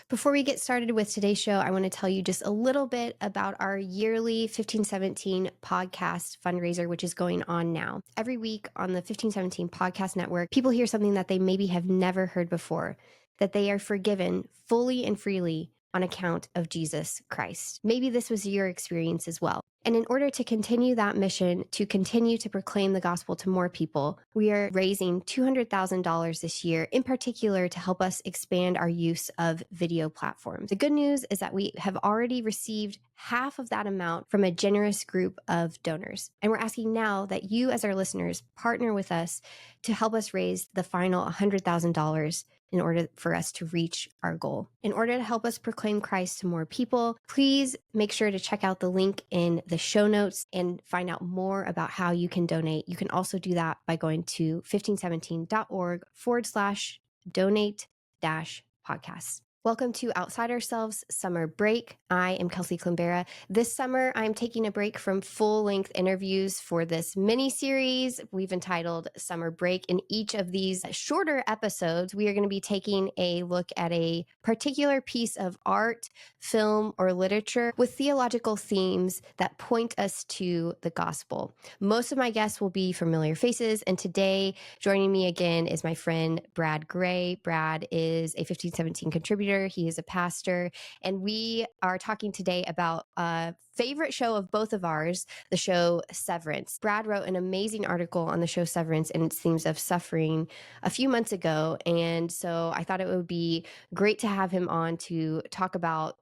Before we get started with today's show, I want to tell you just a little bit about our yearly 1517 podcast fundraiser, which is going on now. Every week on the 1517 podcast network, people hear something that they maybe have never heard before, that they are forgiven fully and freely on account of Jesus Christ. Maybe this was your experience as well. And in order to continue that mission, to continue to proclaim the gospel to more people, we are raising $200,000 this year, in particular to help us expand our use of video platforms. The good news is that we have already received half of that amount from a generous group of donors. And we're asking now that you, as our listeners, partner with us to help us raise the final $100,000 in order for us to reach our goal. In order to help us proclaim Christ to more people, please make sure to check out the link in the show notes and find out more about how you can donate. You can also do that by going to 1517.org/donate-podcasts. Welcome to Outside Ourselves Summer Break. I am Kelsi Klimbera. This summer, I'm taking a break from full-length interviews for this mini-series we've entitled Summer Break. In each of these shorter episodes, we are going to be taking a look at a particular piece of art, film, or literature with theological themes that point us to the gospel. Most of my guests will be familiar faces, and today, joining me again is my friend Brad Gray. Brad is a 1517 contributor. He is a pastor, and we are talking today about a favorite show of both of ours, the show Severance. Brad wrote an amazing article on the show Severance and its themes of suffering a few months ago, and so I thought it would be great to have him on to talk about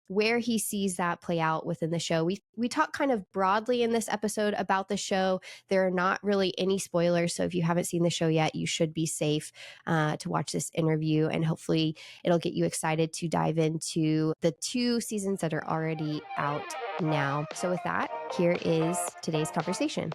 where he sees that play out within the show. We talk kind of broadly in this episode about the show. There are not really any spoilers, so if you haven't seen the show yet, you should be safe to watch this interview, and hopefully it'll get you excited to dive into the 2 seasons that are already out now. So with that, here is today's conversation.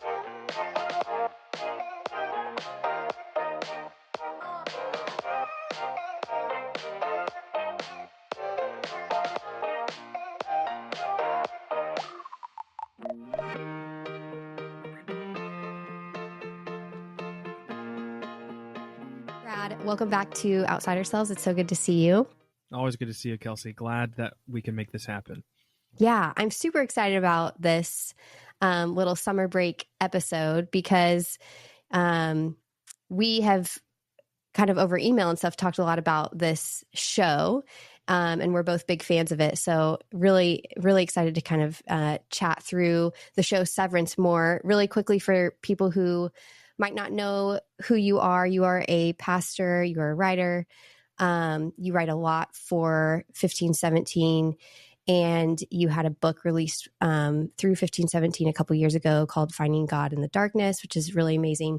Brad, welcome back to Outside Ourselves. It's so good to see you. Always good to see you, Kelsi. Glad that we can make this happen. Yeah, I'm super excited about this little summer break episode because we have kind of over email and stuff talked a lot about this show, and we're both big fans of it. So really, really excited to kind of chat through the show Severance more really quickly for people who might not know who you are. You are a pastor, you're a writer. You write a lot for 1517, and you had a book released through 1517 a couple years ago called Finding God in the Darkness, which is really amazing.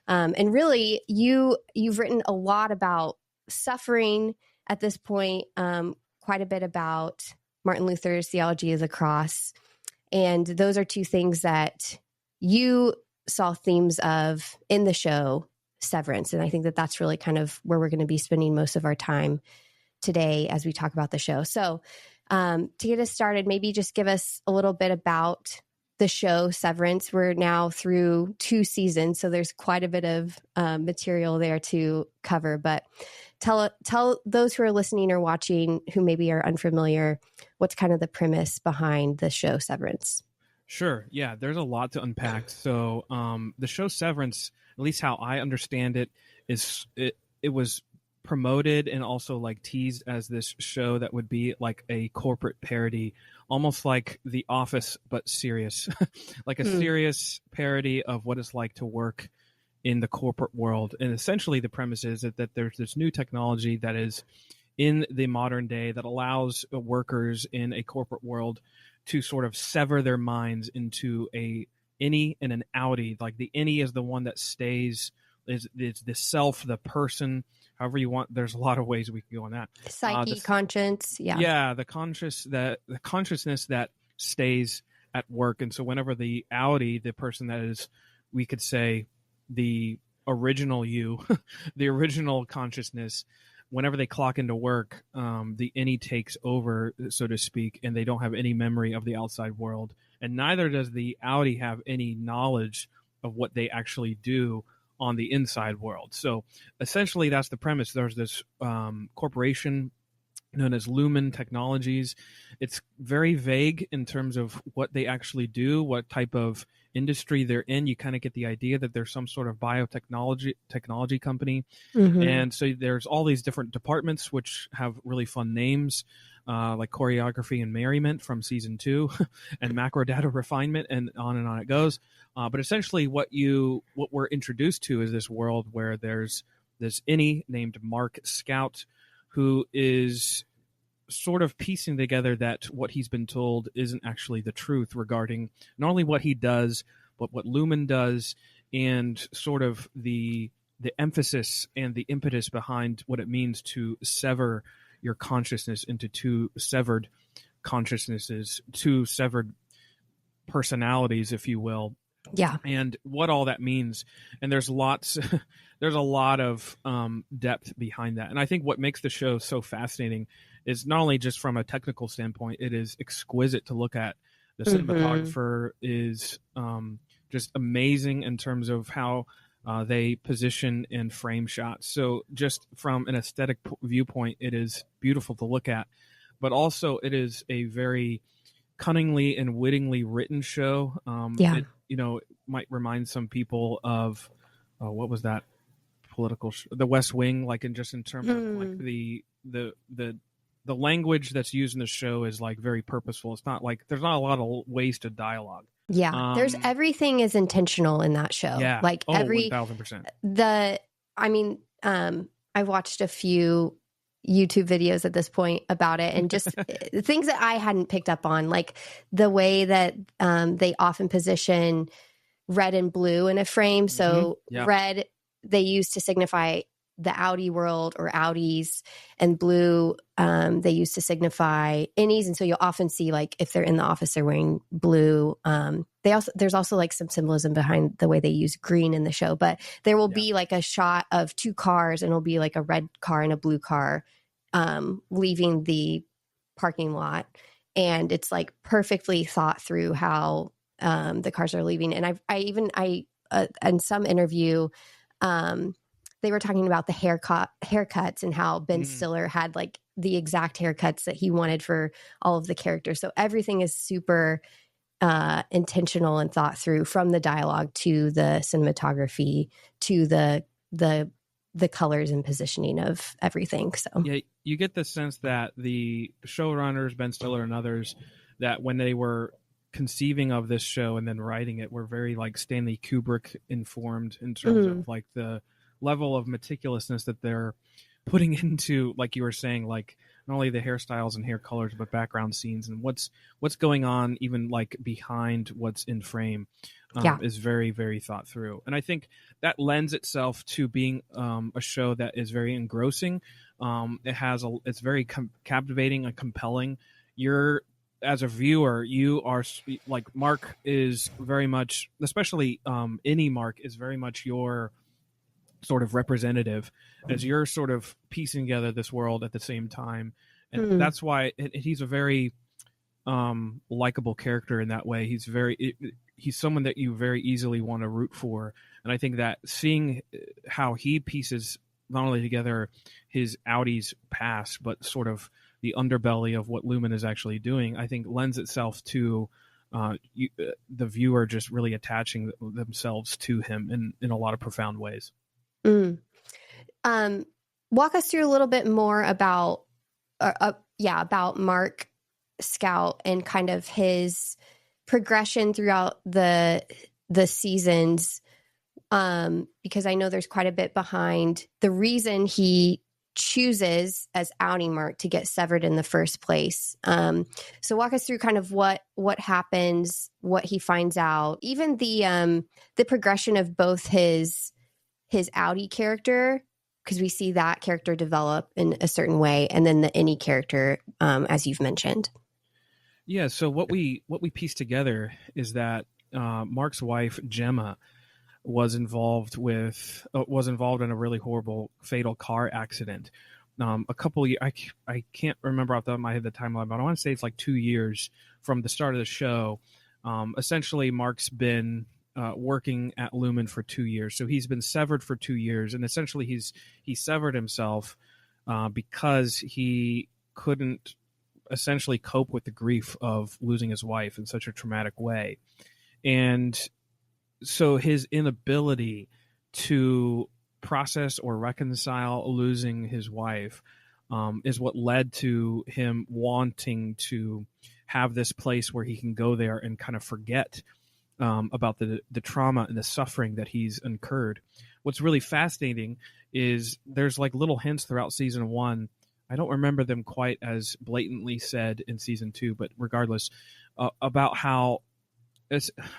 And really, you've written a lot about suffering at this point, quite a bit about Martin Luther's Theology of the Cross. And those are 2 things that you saw themes of in the show Severance. And I think that that's really kind of where we're going to be spending most of our time today as we talk about the show. So to get us started, maybe just give us a little bit about the show Severance. We're now through 2 seasons, so there's quite a bit of material there to cover. But tell those who are listening or watching who maybe are unfamiliar, what's kind of the premise behind the show Severance? Sure. Yeah, there's a lot to unpack. So the show Severance, at least how I understand it, is it was promoted and also like teased as this show that would be like a corporate parody, almost like The Office, but serious, like a serious parody of what it's like to work in the corporate world. And essentially the premise is that there's this new technology that is in the modern day that allows workers in a corporate world to sort of sever their minds into a innie and an outie. Like the innie is the one that stays, is the self, the person, however you want. There's a lot of ways we can go on that. Psyche, conscience. Yeah. Yeah. The consciousness that stays at work. And so whenever the outie, the person that is, we could say the original you, the original consciousness, whenever they clock into work, the innie takes over, so to speak, and they don't have any memory of the outside world. And neither does the outie have any knowledge of what they actually do on the inside world. So essentially that's the premise. There's this corporation known as Lumen Technologies. It's very vague in terms of what they actually do, what type of industry they're in. You kind of get the idea that there's some sort of technology company. And so there's all these different departments which have really fun names, like choreography and merriment from season 2 and macro data refinement, and on it goes. But essentially what we're introduced to is this world where there's this innie named Mark Scout, who is sort of piecing together that what he's been told isn't actually the truth regarding not only what he does, but what Lumen does, and sort of the emphasis and the impetus behind what it means to sever your consciousness into two severed consciousnesses, two severed personalities, if you will. Yeah. And what all that means. And there's a lot of depth behind that. And I think what makes the show so fascinating is not only just from a technical standpoint, it is exquisite to look at. The cinematographer is just amazing in terms of how they position and frame shots. So just from an aesthetic viewpoint, it is beautiful to look at. But also it is a very cunningly and wittingly written show. It, might remind some people of what was that political The West Wing, like in terms of like the language that's used in the show is like very purposeful. It's not like there's not a lot of wasted dialogue. There's everything is intentional in that show. Like 1000%. I've watched a few YouTube videos at this point about it, and just things that I hadn't picked up on, like the way that they often position red and blue in a frame. So red they use to signify the Audi world or Audis, and blue they use to signify innies. And so you'll often see, like, if they're in the office, they're wearing blue. There's also like some symbolism behind the way they use green in the show, but there will be like a shot of two cars, and it'll be like a red car and a blue car leaving the parking lot. And it's like perfectly thought through how the cars are leaving. And I in some interview, they were talking about the haircuts and how Ben Stiller had like the exact haircuts that he wanted for all of the characters. So everything is super intentional and thought through, from the dialogue to the cinematography to the colors and positioning of everything. So yeah, you get the sense that the showrunners, Ben Stiller and others, that when they were conceiving of this show and then writing it, were very like Stanley Kubrick informed in terms of like the level of meticulousness that they're putting into, like you were saying, like not only the hairstyles and hair colors, but background scenes and what's going on, even like behind what's in frame, is very, very thought through. And I think that lends itself to being a show that is very engrossing. It's very captivating and compelling. As a viewer, you are like, Mark is very much, especially any Mark is very much your sort of representative, as you're sort of piecing together this world at the same time. And that's why he's a very likable character in that way. He's someone that you very easily want to root for. And I think that seeing how he pieces not only together his Audi's past, but sort of the underbelly of what Lumen is actually doing, I think lends itself to the viewer just really attaching themselves to him in a lot of profound ways. Walk us through a little bit more about Mark Scout and kind of his progression throughout the seasons, because I know there's quite a bit behind the reason he chooses as Audi Mark to get severed in the first place. So walk us through kind of what happens, what he finds out, even the progression of both his Audi character, because we see that character develop in a certain way, and then the innie character, as you've mentioned. Yeah. So what we piece together is that Mark's wife Gemma was involved in a really horrible, fatal car accident. A couple of years, I can't remember off the top of my head the timeline, but I want to say it's like 2 years from the start of the show. Essentially, Mark's been working at Lumen for 2 years, so he's been severed for 2 years, and essentially he severed himself because he couldn't essentially cope with the grief of losing his wife in such a traumatic way. And so his inability to process or reconcile losing his wife is what led to him wanting to have this place where he can go there and kind of forget about the trauma and the suffering that he's incurred. What's really fascinating is there's like little hints throughout season 1. I don't remember them quite as blatantly said in season 2, but regardless, about how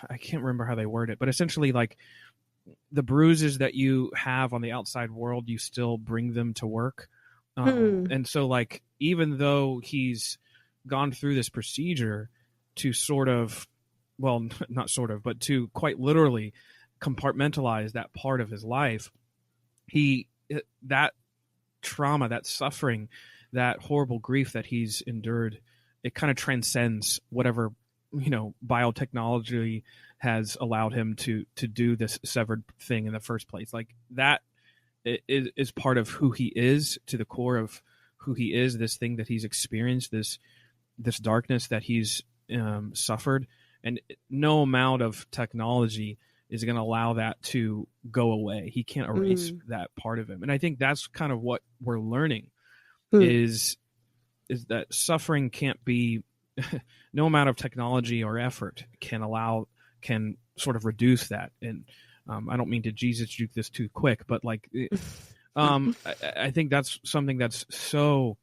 I can't remember how they word it, but essentially like the bruises that you have on the outside world, you still bring them to work. And so like, even though he's gone through this procedure to sort of, well, not sort of, but to quite literally compartmentalize that part of his life, that trauma, that suffering, that horrible grief that he's endured, it kind of transcends whatever, biotechnology has allowed him to do this severed thing in the first place. Like that is part of who he is, to the core of who he is, this thing that he's experienced, this darkness that he's suffered. And no amount of technology is going to allow that to go away. He can't erase that part of him. And I think that's kind of what we're learning is that suffering can't be, no amount of technology or effort can sort of reduce that. And I don't mean to Jesus juke this too quick, but like, I think that's something that's so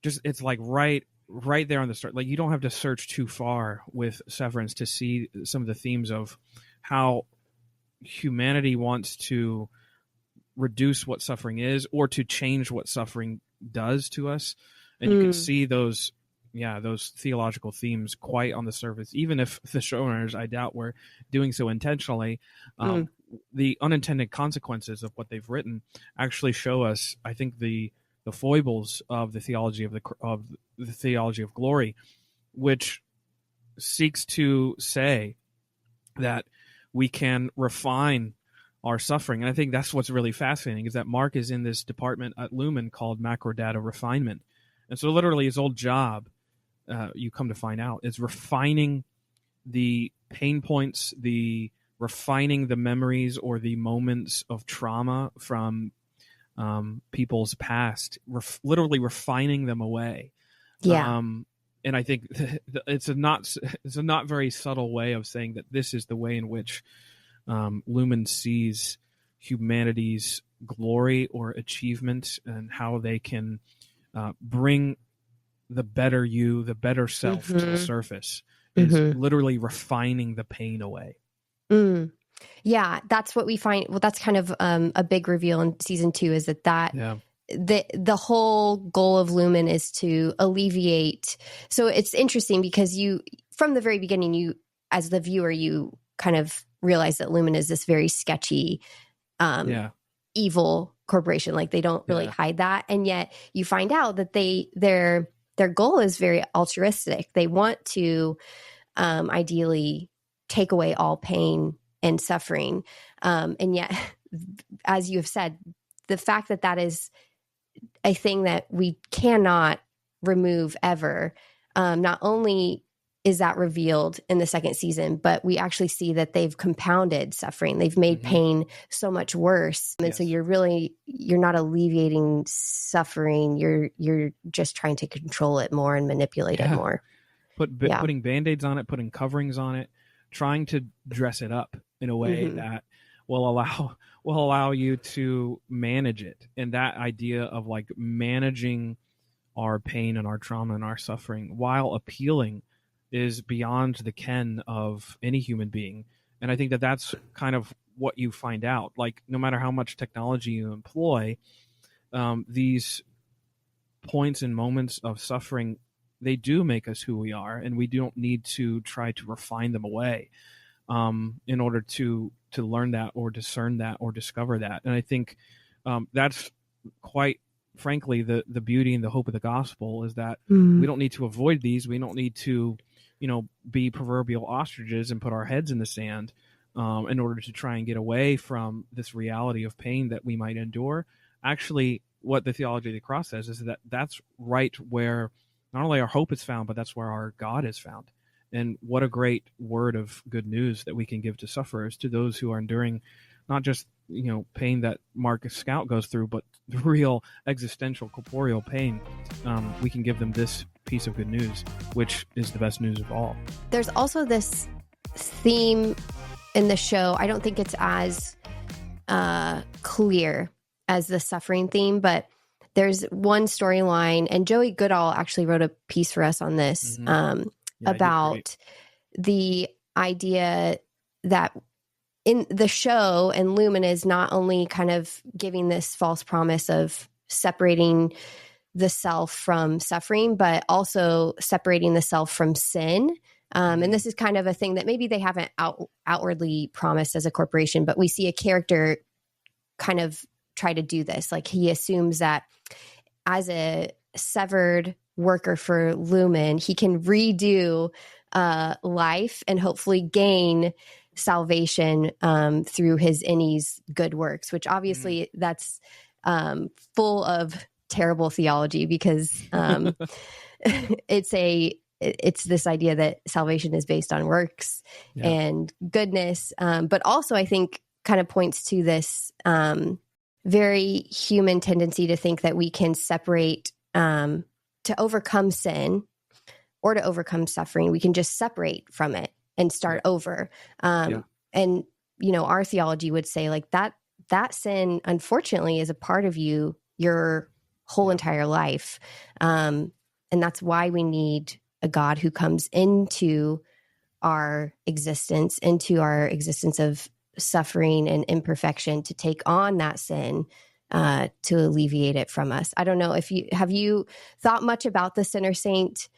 just, it's like right there on the start. Like you don't have to search too far with Severance to see some of the themes of how humanity wants to reduce what suffering is or to change what suffering does to us. And you can see those theological themes quite on the surface, even if the showrunners, I doubt, were doing so intentionally. The unintended consequences of what they've written actually show us, I think, the foibles of the theology of the theology of glory, which seeks to say that we can refine our suffering. And I think that's what's really fascinating, is that Mark is in this department at Lumen called macrodata refinement. And so literally his old job, you come to find out, is refining the pain points, refining the memories or the moments of trauma from people's past, literally refining them away. Yeah. And I think it's a not very subtle way of saying that this is the way in which Lumen sees humanity's glory or achievement, and how they can bring the better you, the better self to the surface, is literally refining the pain away. Yeah, that's what we find. Well, that's kind of a big reveal in season 2, is that the whole goal of Lumen is to alleviate. So it's interesting because from the very beginning, you, as the viewer, you kind of realize that Lumen is this very sketchy, evil corporation. Like they don't really hide that. And yet you find out that their goal is very altruistic. They want to ideally take away all pain and suffering. And yet, as you have said, the fact that is a thing that we cannot remove ever, not only is that revealed in the second season, but we actually see that they've compounded suffering. They've made pain so much worse. And so you're not alleviating suffering. You're just trying to control it more and manipulate it more. Putting Band-Aids on it, putting coverings on it, trying to dress it up in a way that will allow you to manage it. And that idea of like managing our pain and our trauma and our suffering while appealing is beyond the ken of any human being. And I think that that's kind of what you find out. Like, no matter how much technology you employ, these points and moments of suffering, they do make us who we are, and we don't need to try to refine them away in order to learn that or discern that or discover that. And I think that's quite frankly the beauty and the hope of the gospel, is that we don't need to avoid these. We don't need to be proverbial ostriches and put our heads in the sand in order to try and get away from this reality of pain that we might endure. Actually, what the Theology of the Cross says is that that's right where not only our hope is found, but that's where our God is found. And what a great word of good news that we can give to sufferers, to those who are enduring not just, pain that Mark Scout goes through, but the real existential, corporeal pain. We can give them this piece of good news, which is the best news of all. There's also this theme in the show. I don't think it's as clear as the suffering theme, but there's one storyline, and Joey Goodall actually wrote a piece for us on this about the idea that in the show, and Lumen is not only kind of giving this false promise of separating the self from suffering, but also separating the self from sin. And this is kind of a thing that maybe they haven't outwardly promised as a corporation, but we see a character kind of try to do this. Like, he assumes that as a severed worker for Lumen, he can redo life and hopefully gain salvation through his Innie's good works, which obviously that's full of terrible theology, because it's this idea that salvation is based on works and goodness, but also I think kind of points to this very human tendency to think that we can separate to overcome sin or to overcome suffering. We can just separate from it and start over. And, our theology would say like that sin, unfortunately, is a part of you, your whole entire life. And that's why we need a God who comes into our existence of suffering and imperfection, to take on that sin, to alleviate it from us. I don't know if you thought much about the sinner saint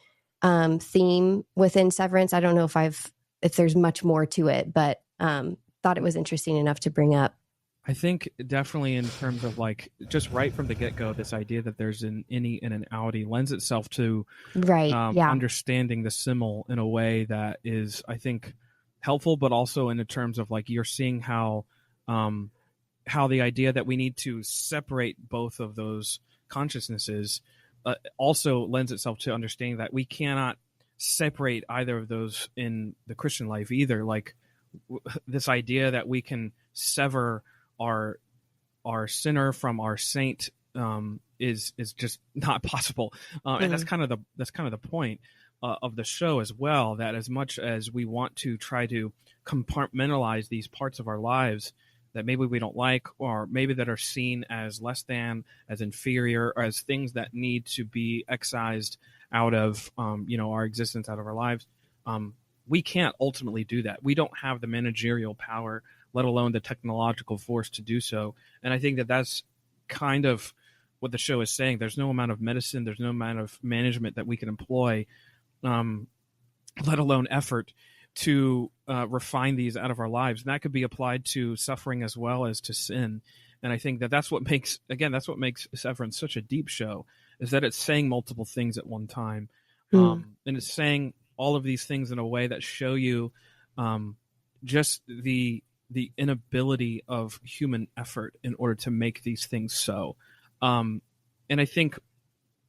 theme within Severance. I don't know if there's much more to it, but thought it was interesting enough to bring up. I think definitely in terms of like just right from the get-go, this idea that there's an innie and an outie lends itself to understanding the simile in a way that is, I think, helpful, but also in the terms of like you're seeing how the idea that we need to separate both of those consciousnesses also lends itself to understanding that we cannot separate either of those in the Christian life either. Like this idea that we can sever our sinner from our saint is just not possible, and that's kind of the point of the show as well. That as much as we want to try to compartmentalize these parts of our lives that maybe we don't like, or maybe that are seen as less than, as inferior, or as things that need to be excised out of our existence, out of our lives, we can't ultimately do that. We don't have the managerial power, let alone the technological force to do so. And I think that that's kind of what the show is saying. There's no amount of medicine, there's no amount of management that we can employ, let alone effort, to refine these out of our lives. And that could be applied to suffering as well as to sin. And I think that that's what makes Severance such a deep show, is that it's saying multiple things at one time. And it's saying all of these things in a way that show you just the inability of human effort in order to make these things so. And I think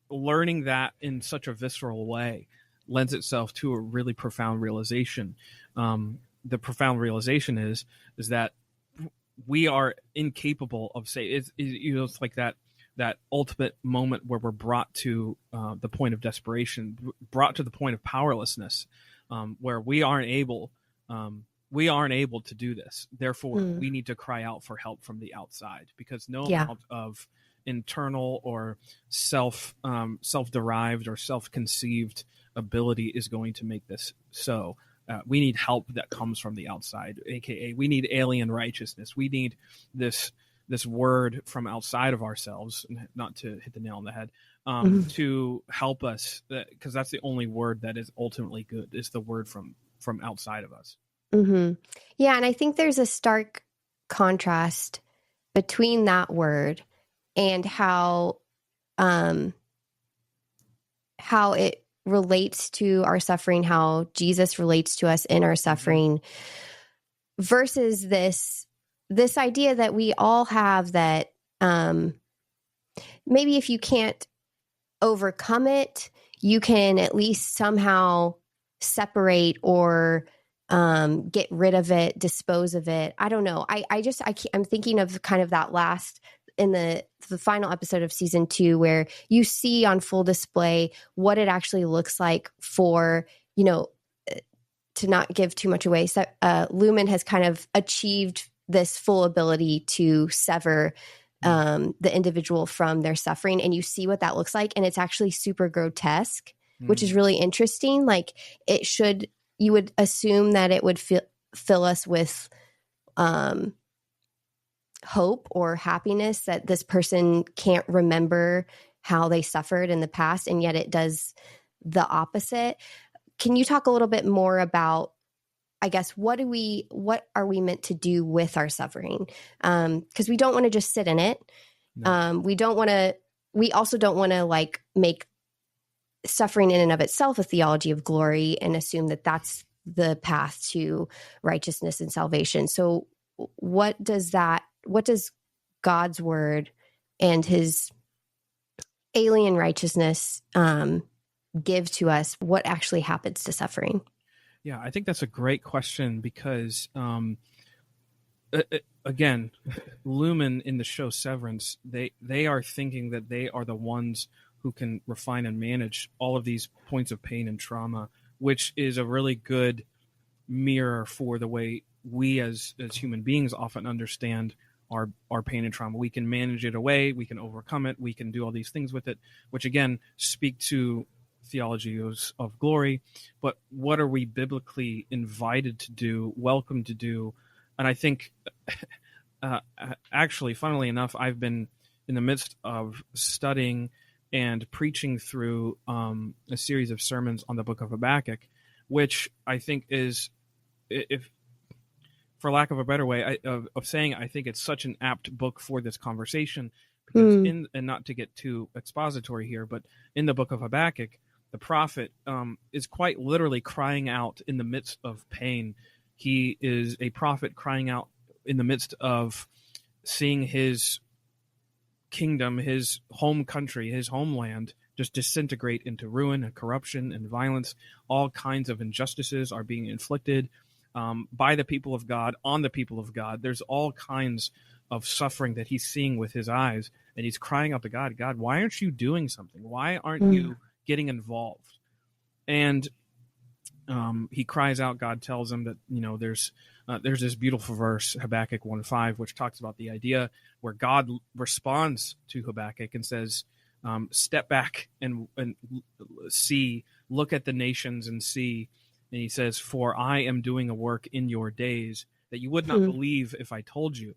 learning that in such a visceral way lends itself to a really profound realization. The profound realization is that we are incapable of it's like that ultimate moment where we're brought to the point of desperation, brought to the point of powerlessness, where we aren't able to do this. Therefore, we need to cry out for help from the outside, because no amount of internal or self-derived or self-conceived ability is going to make this so. We need help that comes from the outside, aka we need alien righteousness. We need this word from outside of ourselves, not to hit the nail on the head, to help us, because that's the only word that is ultimately good, is the word from outside of us. Yeah, and I think there's a stark contrast between that word and how it relates to our suffering, how Jesus relates to us in our suffering, versus this idea that we all have, that maybe if you can't overcome it, you can at least somehow separate or get rid of it, dispose of it. I don't know. I'm thinking of kind of that last in the final episode of season 2, where you see on full display what it actually looks like for, to not give too much away. So, Lumen has kind of achieved this full ability to sever the individual from their suffering, and you see what that looks like, and it's actually super grotesque, which is really interesting. Like, you would assume that it would fill us with hope or happiness that this person can't remember how they suffered in the past, and yet it does the opposite. Can you talk a little bit more about, I guess, what are we meant to do with our suffering? Because we don't want to just sit in it. No. We also don't want to like make suffering in and of itself a theology of glory and assume that that's the path to righteousness and salvation. So what does God's word and his alien righteousness give to us? What actually happens to suffering? Yeah, I think that's a great question because, again, Lumen in the show Severance, they are thinking that they are the ones who can refine and manage all of these points of pain and trauma, which is a really good mirror for the way we as human beings often understand our pain and trauma. We can manage it away, we can overcome it, we can do all these things with it, which again speak to theology of glory. But what are we biblically invited to do, welcome to do? And I think actually, funnily enough, I've been in the midst of studying and preaching through a series of sermons on the book of Habakkuk, which I think is, if for lack of a better way of saying, I think it's such an apt book for this conversation, because and not to get too expository here, but in the book of Habakkuk, the prophet is quite literally crying out in the midst of pain. He is a prophet crying out in the midst of seeing his kingdom, his home country, his homeland just disintegrate into ruin and corruption and violence. All kinds of injustices are being inflicted by the people of God, on the people of God. There's all kinds of suffering that he's seeing with his eyes, and he's crying out to God, God, why aren't you doing something? Why aren't you getting involved? And he cries out. God tells him that, there's this beautiful verse, Habakkuk 1:5, which talks about the idea where God responds to Habakkuk and says, step back and see, look at the nations and see. And he says, for I am doing a work in your days that you would not believe if I told you.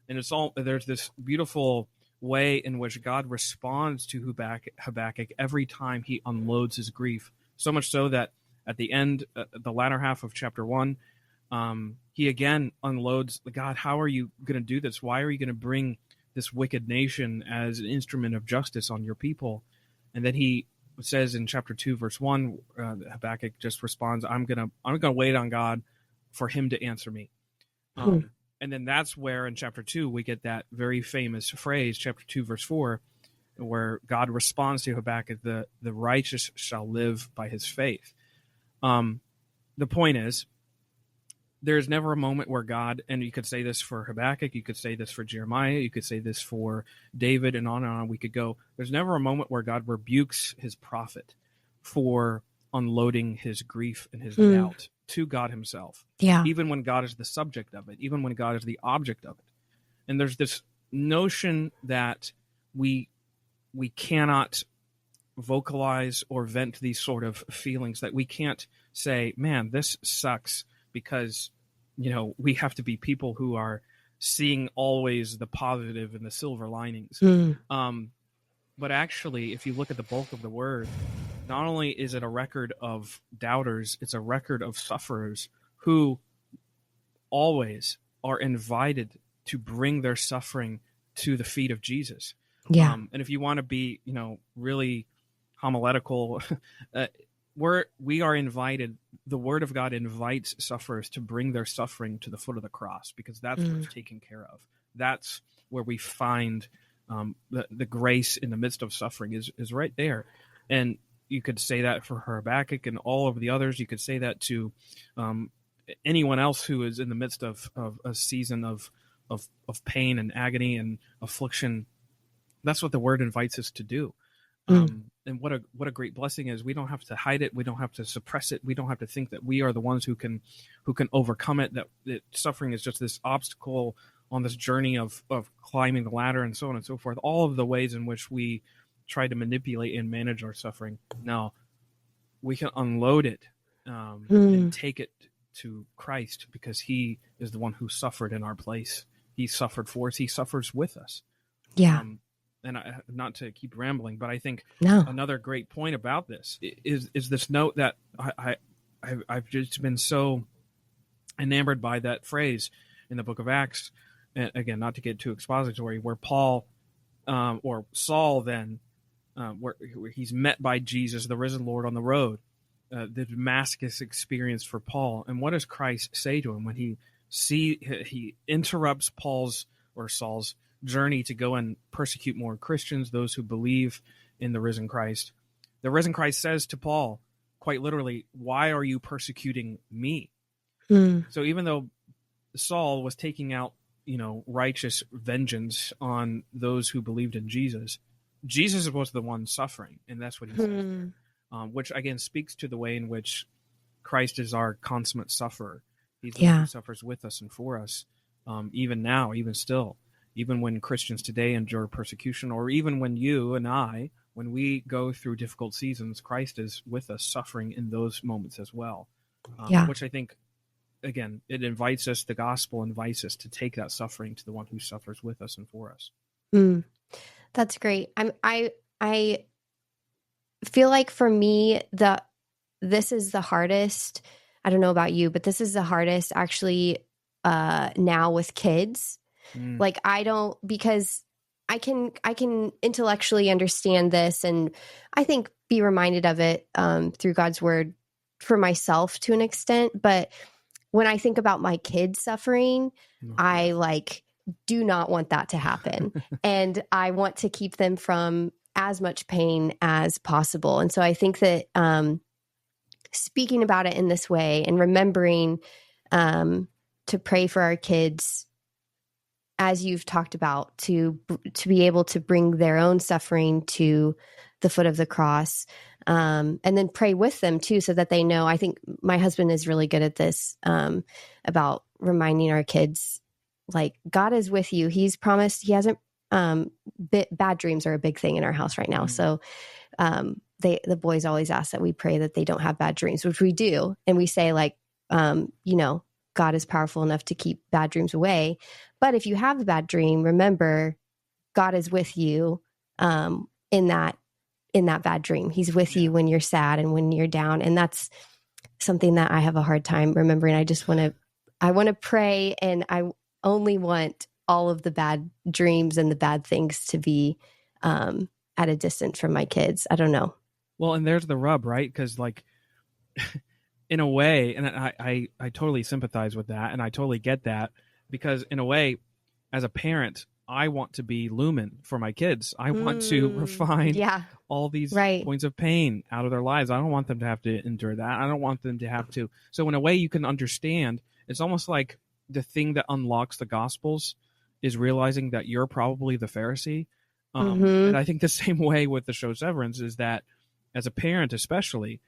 And there's this beautiful way in which God responds to Habakkuk every time he unloads his grief. So much so that at the end, the latter half of chapter 1, he again unloads, God, how are you going to do this? Why are you going to bring this wicked nation as an instrument of justice on your people? And then he says in chapter 2, verse 1, Habakkuk just responds, I'm gonna wait on God for him to answer me. And then that's where in chapter 2 we get that very famous phrase, chapter 2, verse 4, where God responds to Habakkuk, the righteous shall live by his faith. The point is, there's never a moment where God, and you could say this for Habakkuk, you could say this for Jeremiah, you could say this for David, and on we could go. There's never a moment where God rebukes his prophet for unloading his grief and his doubt to God himself. Yeah. Even when God is the subject of it, even when God is the object of it. And there's this notion that we cannot vocalize or vent these sort of feelings, that we can't say, man, this sucks, because, we have to be people who are seeing always the positive and the silver linings. But actually, if you look at the bulk of the word, not only is it a record of doubters, it's a record of sufferers who always are invited to bring their suffering to the feet of Jesus. Yeah. And if you want to be, really homiletical, we are invited. The Word of God invites sufferers to bring their suffering to the foot of the cross, because that's what's taken care of. That's where we find The grace in the midst of suffering is right there. And you could say that for Habakkuk and all of the others. You could say that to anyone else who is in the midst of a season of pain and agony and affliction. That's what the word invites us to do. And what a great blessing is. We don't have to hide it. We don't have to suppress it. We don't have to think that we are the ones who can overcome it, that suffering is just this obstacle on this journey of climbing the ladder and so on and so forth. All of the ways in which we try to manipulate and manage our suffering. No, we can unload it and take it to Christ, because he is the one who suffered in our place. He suffered for us. He suffers with us. Yeah. And not to keep rambling, but I think No. another great point about this is this note that I've just been so enamored by, that phrase in the book of Acts, and again, not to get too expository, where Paul or Saul then, where he's met by Jesus, the risen Lord, on the road, the Damascus experience for Paul. And what does Christ say to him when he interrupts Paul's or Saul's journey to go and persecute more Christians, those who believe in the risen Christ? The risen Christ says to Paul, quite literally, "Why are you persecuting me?" So even though Saul was taking out, righteous vengeance on those who believed in Jesus, Jesus was the one suffering, and that's what he says. Which again speaks to the way in which Christ is our consummate sufferer. He's the one who suffers with us and for us, even now, even still. Even when Christians today endure persecution, or even when you and I, when we go through difficult seasons, Christ is with us, suffering in those moments as well. Which I think, again, it invites us, the gospel invites us to take that suffering to the one who suffers with us and for us. That's great. I feel like for me, this is the hardest. I don't know about you, but this is the hardest actually now with kids. Like because I can intellectually understand this, and I think be reminded of it through God's word for myself to an extent. But when I think about my kids suffering, I do not want that to happen. And I want to keep them from as much pain as possible. And so I think that speaking about it in this way and remembering to pray for our kids, as you've talked about, to be able to bring their own suffering to the foot of the cross, and then pray with them too, so that they know. I think my husband is really good at this, about reminding our kids, like, God is with you. He's promised. He hasn't. Bad dreams are a big thing in our house right now. So the boys always ask that we pray that they don't have bad dreams, which we do, and we say, like, God is powerful enough to keep bad dreams away. But if you have a bad dream, remember, God is with you in that bad dream. He's with you when you're sad and when you're down. And that's something that I have a hard time remembering. I want to pray, and I only want all of the bad dreams and the bad things to be at a distance from my kids. I don't know. Well, and there's the rub, right? Because in a way, and I totally sympathize with that, and I totally get that, because in a way, as a parent, I want to be lumen for my kids. I want to refine all these points of pain out of their lives. I don't want them to have to endure that. I don't want them to have to. So in a way, you can understand. It's almost like the thing that unlocks the Gospels is realizing that you're probably the Pharisee. And I think the same way with the show Severance is that, as a parent especially,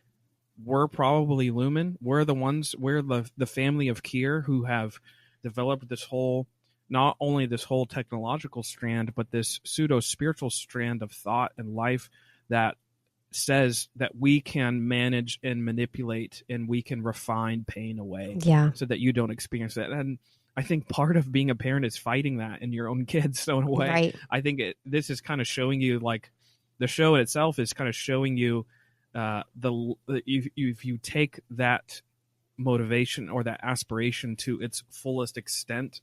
we're probably lumen. We're the family of Kier who have developed this whole, not only this whole technological strand, but this pseudo-spiritual strand of thought and life that says that we can manage and manipulate, and we can refine pain away so that you don't experience that. And I think part of being a parent is fighting that in your own kids. So in a way, I think this is kind of showing you, like, the show in itself is kind of showing you if you take that motivation or that aspiration to its fullest extent,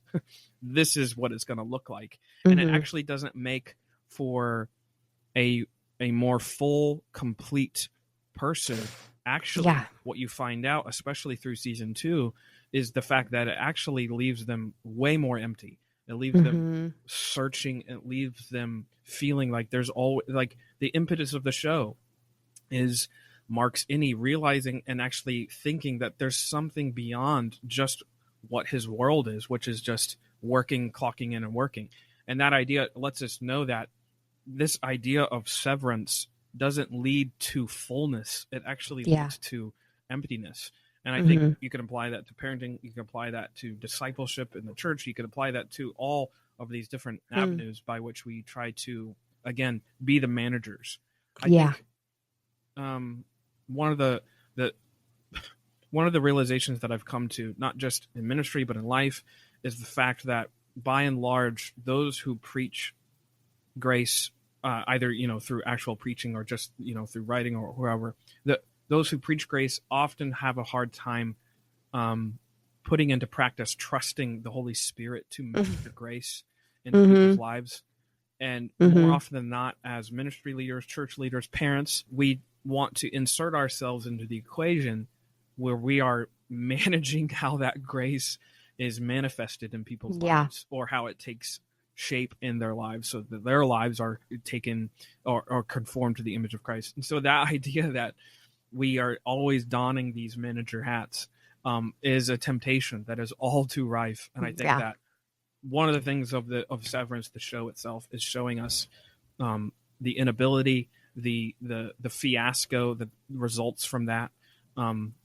this is what it's going to look like. And it actually doesn't make for a more full, complete person. Actually, what you find out, especially through season 2, is the fact that it actually leaves them way more empty. It leaves them searching. It leaves them feeling like there's always, like, the impetus of the show is Mark's innie realizing and actually thinking that there's something beyond just what his world is, which is just working, clocking in and working. And that idea lets us know that this idea of severance doesn't lead to fullness. It actually leads to emptiness. And I think you can apply that to parenting. You can apply that to discipleship in the church. You can apply that to all of these different avenues by which we try to, again, be the managers. I think one of the realizations that I've come to, not just in ministry but in life, is the fact that by and large, those who preach grace, either through actual preaching or just through writing or whoever, those who preach grace often have a hard time putting into practice trusting the Holy Spirit to minister grace in people's lives. And more often than not, as ministry leaders, church leaders, parents, we want to insert ourselves into the equation where we are managing how that grace is manifested in people's lives, or how it takes shape in their lives so that their lives are taken or conformed to the image of Christ. And so that idea that we are always donning these manager hats is a temptation that is all too rife. And I think that one of the things of Severance, the show itself, is showing us the inability, the fiasco that results from that,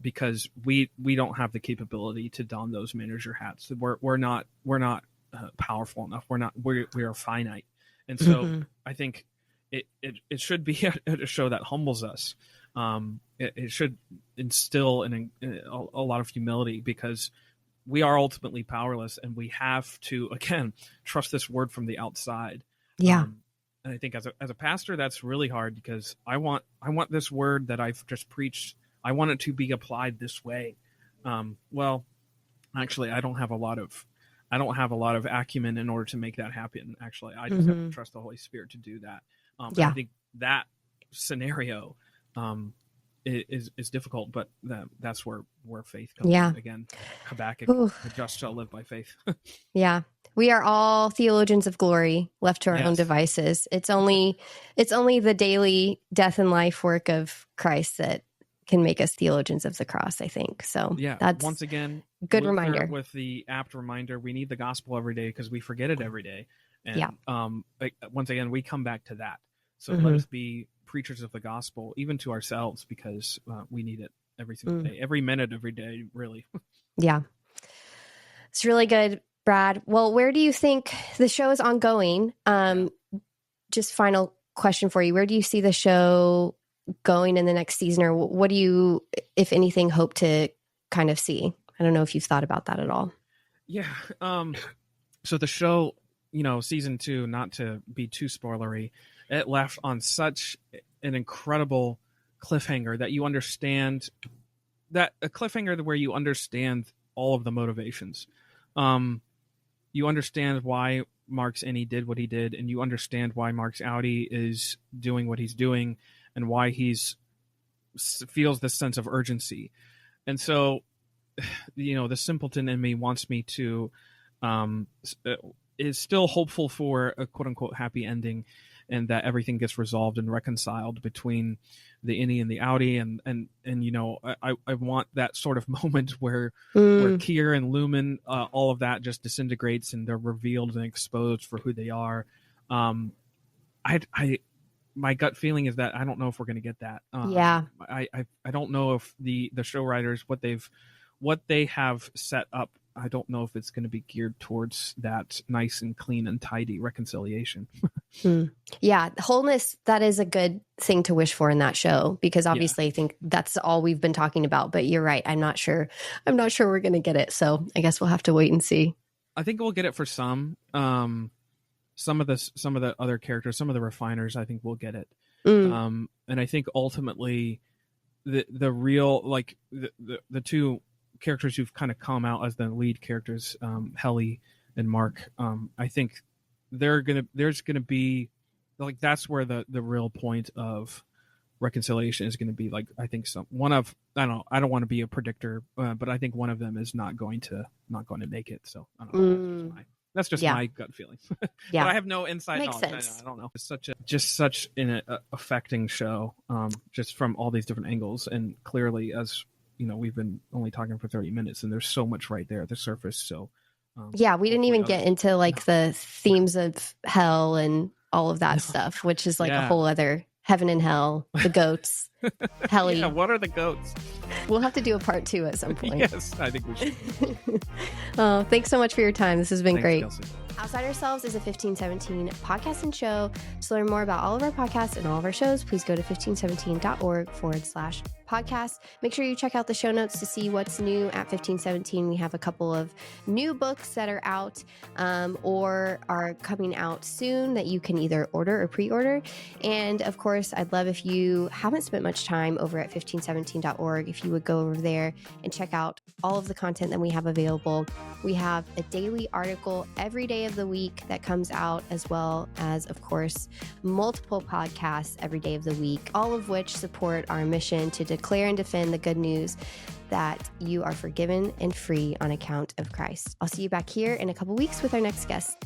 because we don't have the capability to don those manager hats. We're not powerful enough. We are finite. And so I think it should be a show that humbles us. It should instill a lot of humility, because we are ultimately powerless, and we have to, again, trust this word from the outside. And I think as a pastor, that's really hard, because I want this word that I've just preached, I want it to be applied this way. Well, actually, I don't have a lot of acumen in order to make that happen. Actually, I just have to trust the Holy Spirit to do that. I think that scenario is difficult, but that's where faith comes in. Again, Habakkuk, the just shall live by faith. We are all theologians of glory, left to our own devices. It's only the daily death and life work of Christ that can make us theologians of the cross, I think. So that's, once again, good Luther, reminder. With the apt reminder, we need the gospel every day because we forget it every day. And once again, we come back to that. So let us be preachers of the gospel, even to ourselves, because we need it every single day, every minute, every day, really. It's really good, Brad. Well, where do you think the show is ongoing? Just final question for you. Where do you see the show going in the next season, or what do you, if anything, hope to kind of see? I don't know if you've thought about that at all. So the show, season 2, not to be too spoilery, it left on such an incredible cliffhanger that you understand, that a cliffhanger where you understand all of the motivations. You understand why Mark's innie did what he did, and you understand why Mark's outie is doing what he's doing, and why he's feels this sense of urgency. And so, the simpleton in me wants me to, is still hopeful for a quote unquote happy ending, and that everything gets resolved and reconciled between the innie and the outie. And I want that sort of moment where Kier and Lumen, all of that just disintegrates and they're revealed and exposed for who they are. My gut feeling is that I don't know if we're going to get that. I don't know if the show writers, what they have set up, I don't know if it's going to be geared towards that nice and clean and tidy reconciliation. Wholeness, that is a good thing to wish for in that show, because obviously I think that's all we've been talking about, but you're right. I'm not sure we're going to get it. So I guess we'll have to wait and see. I think we'll get it for some of the other characters, some of the refiners, I think we'll get it. And I think ultimately the real, like the two characters who've kind of come out as the lead characters, Helly and Mark, I think there's gonna be, like, that's where the real point of reconciliation is going to be. Like, I think I don't want to be a predictor, but I think one of them is not going to make it. So I don't know. That's just my gut feeling. Yeah. But I have no inside Makes knowledge. sense. I don't know. It's such an affecting show, just from all these different angles. And clearly, as you know, we've been only talking for 30 minutes, and there's so much right there at the surface. So yeah, we didn't even get into like the themes of hell and all of that stuff, which is like a whole other heaven and hell, the goats, helly. Yeah, what are the goats? We'll have to do a part 2 at some point. Yes, I think we should. Oh, thanks so much for your time. This has been great. Kelsi. Outside Ourselves is a 1517 podcast and show. To learn more about all of our podcasts and all of our shows, please go to 1517.org/podcast. Make sure you check out the show notes to see what's new at 1517. We have a couple of new books that are out or are coming out soon that you can either order or pre-order. And of course, I'd love if you haven't spent much time over at 1517.org, if you would go over there and check out all of the content that we have available. We have a daily article every day of the week that comes out, as well as, of course, multiple podcasts every day of the week, all of which support our mission to declare and defend the good news that you are forgiven and free on account of Christ. I'll see you back here in a couple weeks with our next guest.